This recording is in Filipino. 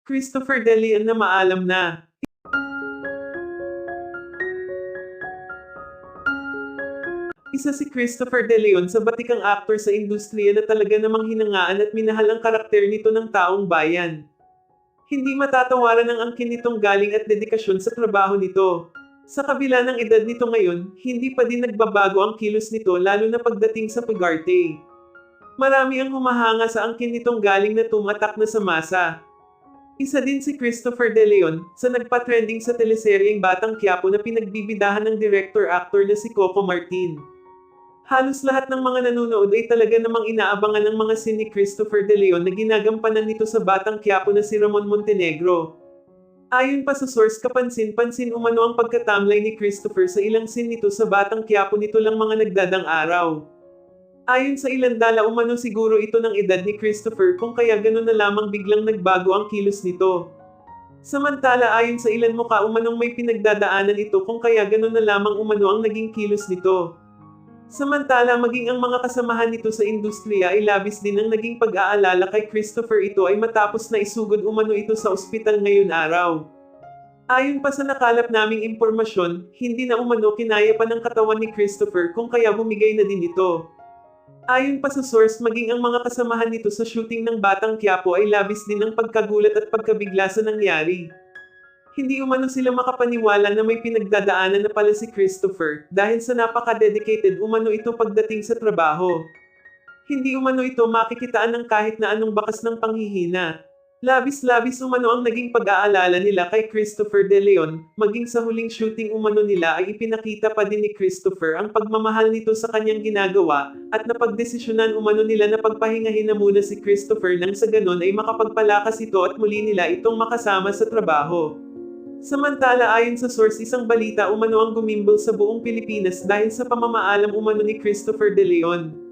Christopher De Leon na maalam na. Isa si Christopher De Leon sa batikang aktor sa industriya na talaga namang hinangaan at minahal ang karakter nito ng taong bayan. Hindi matatawaran ang angkin nitong galing at dedikasyon sa trabaho nito. Sa kabila ng edad nito ngayon, hindi pa din nagbabago ang kilos nito lalo na pagdating sa pag-arte. Marami ang humahanga sa angkin nitong galing na tumatak na sa masa. Isa din si Christopher De Leon sa nagpa-trending sa teleseryeng Batang Quiapo na pinagbibidahan ng director-actor na si Coco Martin. Halos lahat ng mga nanonood ay talaga namang inaabangan ng mga scene ni Christopher De Leon na ginagampanan nito sa Batang Quiapo na si Ramon Montenegro. Ayon pa sa source, kapansin-pansin umano ang pagkatamlay ni Christopher sa ilang scene nito sa Batang Quiapo nito lang mga nagdadang araw. Ayon sa ilan dala umano siguro ito ng edad ni Christopher kung kaya gano'n na lamang biglang nagbago ang kilos nito. Samantala ayon sa ilan mukha umanong may pinagdadaanan ito kung kaya gano'n na lamang umano ang naging kilos nito. Samantala maging ang mga kasamahan nito sa industriya ay labis din ang naging pag-aalala kay Christopher ito ay matapos na isugod umano ito sa ospital ngayon araw. Ayon pa sa nakalap naming impormasyon, hindi na umano kinaya pa ng katawan ni Christopher kung kaya bumigay na din ito. Ayon pa sa source maging ang mga kasamahan nito sa shooting ng Batang Quiapo ay labis din ng pagkagulat at pagkabigla sa nangyari. Hindi umano sila makapaniwala na may pinagdadaanan na pala si Christopher dahil sa napaka-dedicated umano ito pagdating sa trabaho. Hindi umano ito makikitaan ng kahit na anong bakas ng panghihina. Labis-labis umano ang naging pag-aalala nila kay Christopher De Leon, maging sa huling shooting umano nila ay ipinakita pa din ni Christopher ang pagmamahal nito sa kanyang ginagawa, at napagdesisyonan umano nila na pagpahingahin na muna si Christopher nang sa ganon ay makapagpalakas ito at muli nila itong makasama sa trabaho. Samantala ayon sa source isang balita umano ang gumimbal sa buong Pilipinas dahil sa pamamaalam umano ni Christopher De Leon.